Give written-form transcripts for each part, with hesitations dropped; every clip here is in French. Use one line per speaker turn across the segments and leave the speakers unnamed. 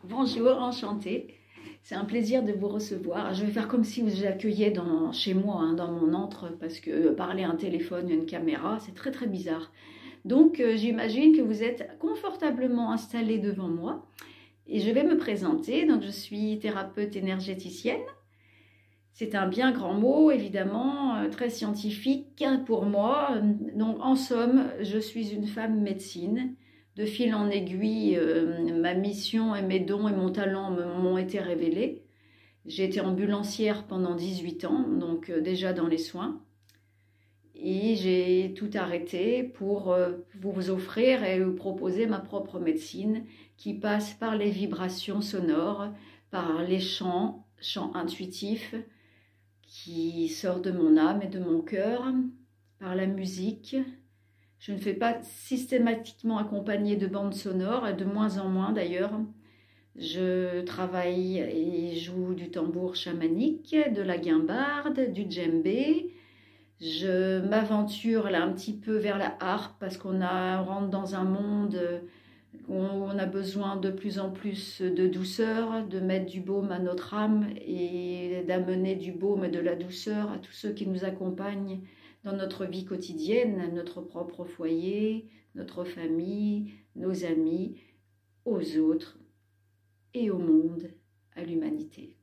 Bonjour, enchantée. C'est un plaisir de vous recevoir. Je vais faire comme si vous accueilliez chez moi, hein, dans mon antre, parce que parler à un téléphone, une caméra, c'est très bizarre. Donc j'imagine que vous êtes confortablement installé devant moi et je vais me présenter. Donc je suis thérapeute énergéticienne. C'est un bien grand mot, évidemment, très scientifique pour moi. Donc en somme, je suis une femme médecine. De fil en aiguille, ma mission et mes dons et mon talent m'ont été révélés. J'ai été ambulancière pendant 18 ans, donc déjà dans les soins. Et j'ai tout arrêté pour vous offrir et vous proposer ma propre médecine qui passe par les vibrations sonores, par les chants intuitifs qui sortent de mon âme et de mon cœur, par la musique. Je ne fais pas systématiquement accompagner de bandes sonores, et de moins en moins d'ailleurs. Je travaille et joue du tambour chamanique, de la guimbarde, du djembé. Je m'aventure là un petit peu vers la harpe parce on rentre dans un monde où on a besoin de plus en plus de douceur, de mettre du baume à notre âme et d'amener du baume et de la douceur à tous ceux qui nous accompagnent dans notre vie quotidienne, notre propre foyer, notre famille, nos amis, aux autres et au monde, à l'humanité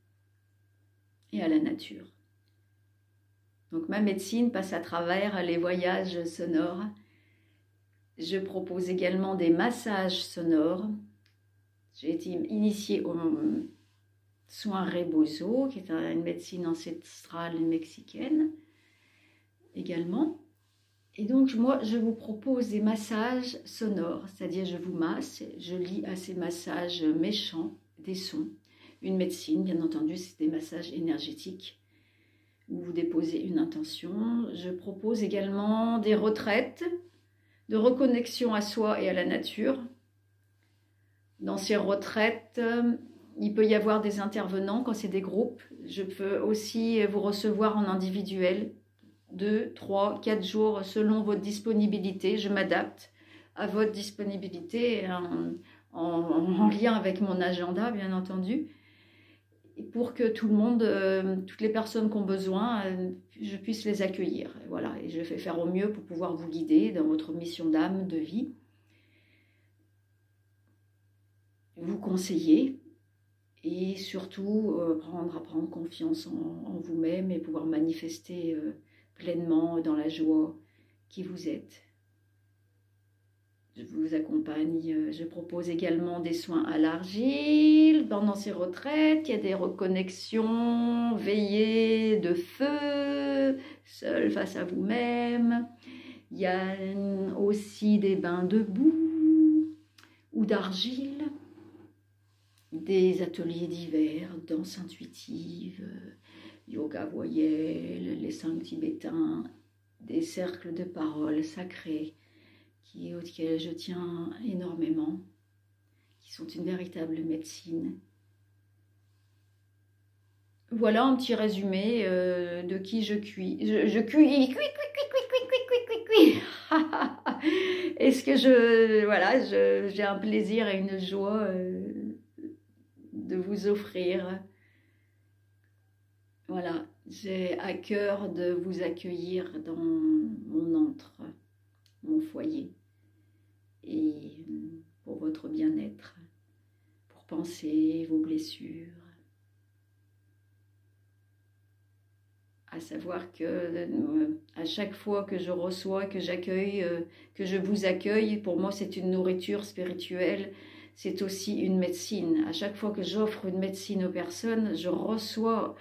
et à la nature. Donc ma médecine passe à travers les voyages sonores. Je propose également des massages sonores. J'ai été initiée aux soins Rebozo, qui est une médecine ancestrale mexicaine également. Et donc moi, je vous propose des massages sonores, c'est-à-dire je vous masse, je lis à ces massages mes chants, des sons. Une médecine, bien entendu, c'est des massages énergétiques où vous déposez une intention. Je propose également des retraites de reconnexion à soi et à la nature. Dans ces retraites, il peut y avoir des intervenants quand c'est des groupes. Je peux aussi vous recevoir en individuel, 2, 3, 4 jours selon votre disponibilité. Je m'adapte à votre disponibilité en lien avec mon agenda, bien entendu, pour que tout le monde, toutes les personnes qui ont besoin, je puisse les accueillir. Et voilà, et je vais faire au mieux pour pouvoir vous guider dans votre mission d'âme, de vie, vous conseiller et surtout apprendre à prendre confiance en vous-même et pouvoir manifester pleinement dans la joie qui vous êtes. Je vous accompagne, je propose également des soins à l'argile. Pendant ces retraites, il y a des reconnexions, veillées de feu, seul face à vous-même. Il y a aussi des bains de boue ou d'argile, des ateliers divers, danse intuitive, yoga voyelle, les 5 tibétains, des cercles de paroles sacrées, auxquels je tiens énormément, qui sont une véritable médecine. Voilà un petit résumé de qui je cuis. Je cuis. Est-ce que voilà, j'ai un plaisir et une joie de vous offrir. Voilà, j'ai à cœur de vous accueillir dans mon antre, mon foyer, et pour votre bien-être, pour penser vos blessures. À savoir que à chaque fois que je reçois, que j'accueille, que je vous accueille, pour moi c'est une nourriture spirituelle, c'est aussi une médecine. À chaque fois que j'offre une médecine aux personnes, je reçois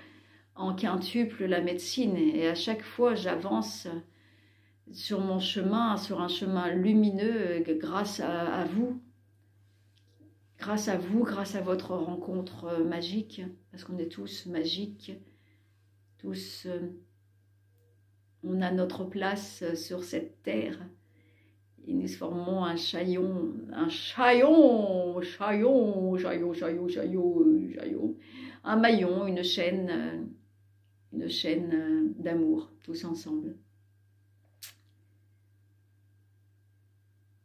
en quintuple la médecine, et à chaque fois j'avance sur mon chemin, sur un chemin lumineux grâce à vous. Grâce à vous, grâce à votre rencontre magique, parce qu'on est tous magiques, tous, on a notre place sur cette terre, et nous formons un maillon, une chaîne, d'amour, tous ensemble.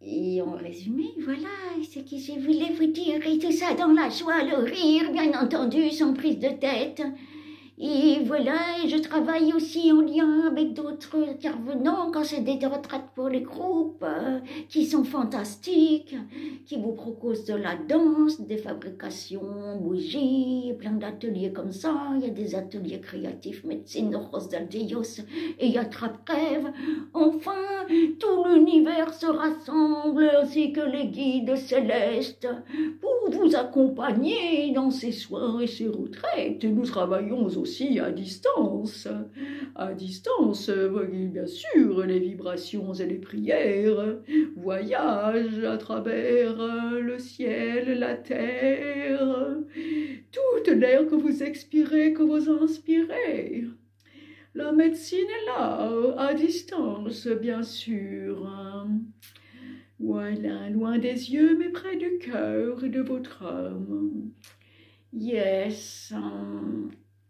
Et en résumé, voilà ce que je voulais vous dire. Et tout ça dans la joie, le rire, bien entendu, sans prise de tête. Et voilà, et je travaille aussi en lien avec d'autres intervenants quand c'est des retraites pour les groupes qui sont fantastiques, qui vous proposent de la danse, des fabrications, bougies, plein d'ateliers comme ça. Il y a des ateliers créatifs, médecine, Rose d'Aldeos et il y a Trappe-Rêve. Enfin, tout l'univers se rassemble ainsi que les guides célestes pour vous accompagner dans ces soins et ces retraites. Nous travaillons aussi à distance. À distance, bien sûr, les vibrations et les prières voyagent à travers le ciel, la terre, toute l'air que vous expirez, que vous inspirez. La médecine est là, à distance, bien sûr. Voilà, loin des yeux, mais près du cœur et de votre âme. Yes.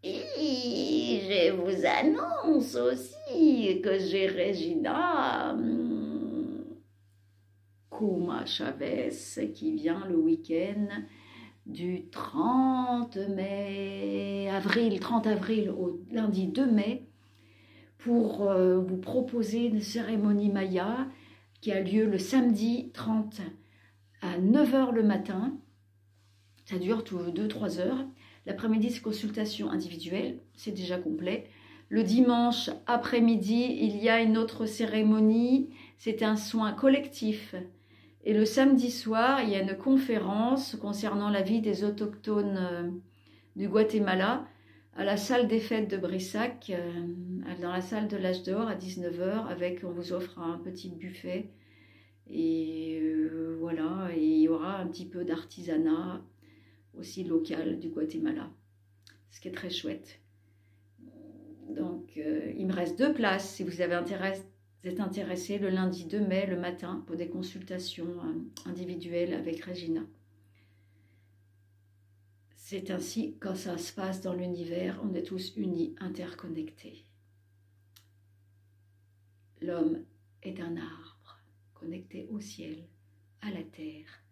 Et je vous annonce aussi que j'ai Regina Kuma Chavez qui vient le week-end du 30 avril au lundi 2 mai pour vous proposer une cérémonie Maya qui a lieu le samedi 30 à 9 h le matin. Ça dure 2-3 heures. L'après-midi, c'est consultation individuelle, c'est déjà complet. Le dimanche après-midi, il y a une autre cérémonie, c'est un soin collectif. Et le samedi soir, il y a une conférence concernant la vie des autochtones du Guatemala à la salle des fêtes de Brissac, dans la salle de l'âge d'or à 19 h, avec, on vous offre un petit buffet. Et voilà, et il y aura un petit peu d'artisanat aussi local du Guatemala, ce qui est très chouette. Donc, il me reste 2 places si vous êtes intéressé le lundi 2 mai le matin pour des consultations individuelles avec Regina. C'est ainsi quand ça se passe dans l'univers, on est tous unis, interconnectés. L'homme est un arbre connecté au ciel, à la terre,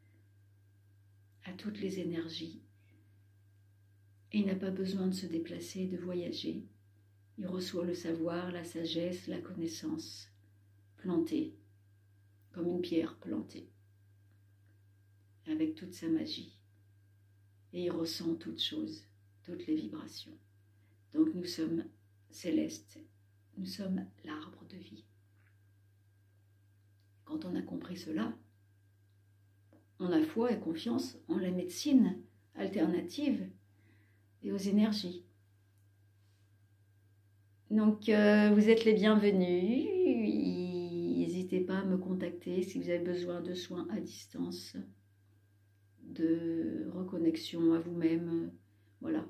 à toutes les énergies. Et il n'a pas besoin de se déplacer, de voyager. Il reçoit le savoir, la sagesse, la connaissance, plantée, comme une pierre plantée, avec toute sa magie. Et il ressent toutes choses, toutes les vibrations. Donc nous sommes célestes, nous sommes l'arbre de vie. Quand on a compris cela, on a foi et confiance en la médecine alternative et aux énergies. Donc, vous êtes les bienvenus. N'hésitez pas à me contacter si vous avez besoin de soins à distance, de reconnexion à vous-même. Voilà.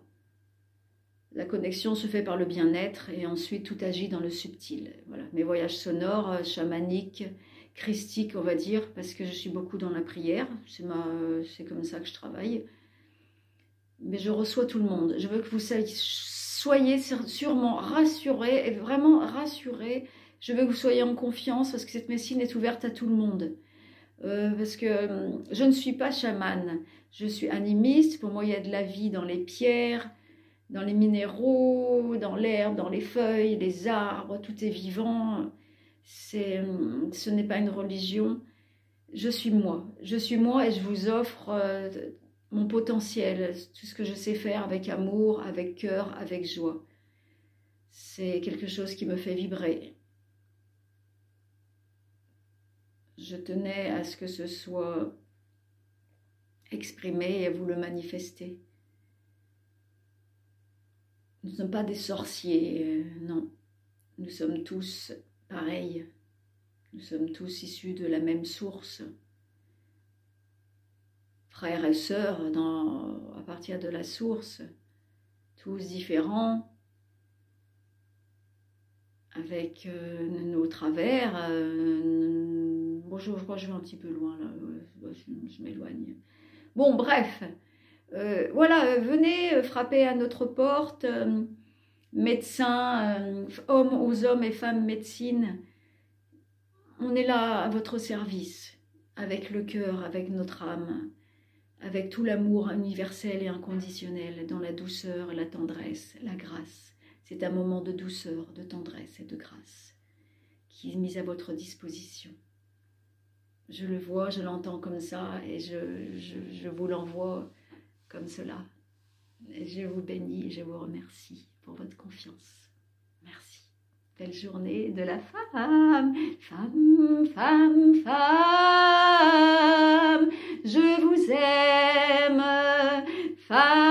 La connexion se fait par le bien-être et ensuite tout agit dans le subtil. Voilà. Mes voyages sonores, chamaniques, christique, on va dire, parce que je suis beaucoup dans la prière, c'est comme ça que je travaille. Mais je reçois tout le monde. Je veux que vous soyez sûrement rassurés, et vraiment rassurés. Je veux que vous soyez en confiance, parce que cette médecine est ouverte à tout le monde. Parce que je ne suis pas chamane, je suis animiste. Pour moi, il y a de la vie dans les pierres, dans les minéraux, dans l'herbe, dans les feuilles, les arbres, tout est vivant. Ce n'est pas une religion, je suis moi et je vous offre mon potentiel, tout ce que je sais faire avec amour, avec cœur, avec joie. C'est quelque chose qui me fait vibrer. Je tenais à ce que ce soit exprimé et à vous le manifester. Nous ne sommes pas des sorciers, non. Nous sommes tous pareil, nous sommes tous issus de la même source, frères et sœurs à partir de la source, tous différents, avec nos travers. Bon, je crois que je vais un petit peu loin là, je m'éloigne. Bon, bref, voilà, venez frapper à notre porte. Médecins, hommes aux hommes et femmes médecine, on est là à votre service. avec le cœur, avec notre âme, avec tout l'amour universel et inconditionnel, dans la douceur, la tendresse, la grâce. C'est un moment de douceur, de tendresse et de grâce qui est mis à votre disposition. Je le vois, je l'entends comme ça et je vous l'envoie comme cela. Et je vous bénis et je vous remercie pour votre confiance. Merci. Belle journée de la femme, femme, femme, femme. Je vous aime, femme.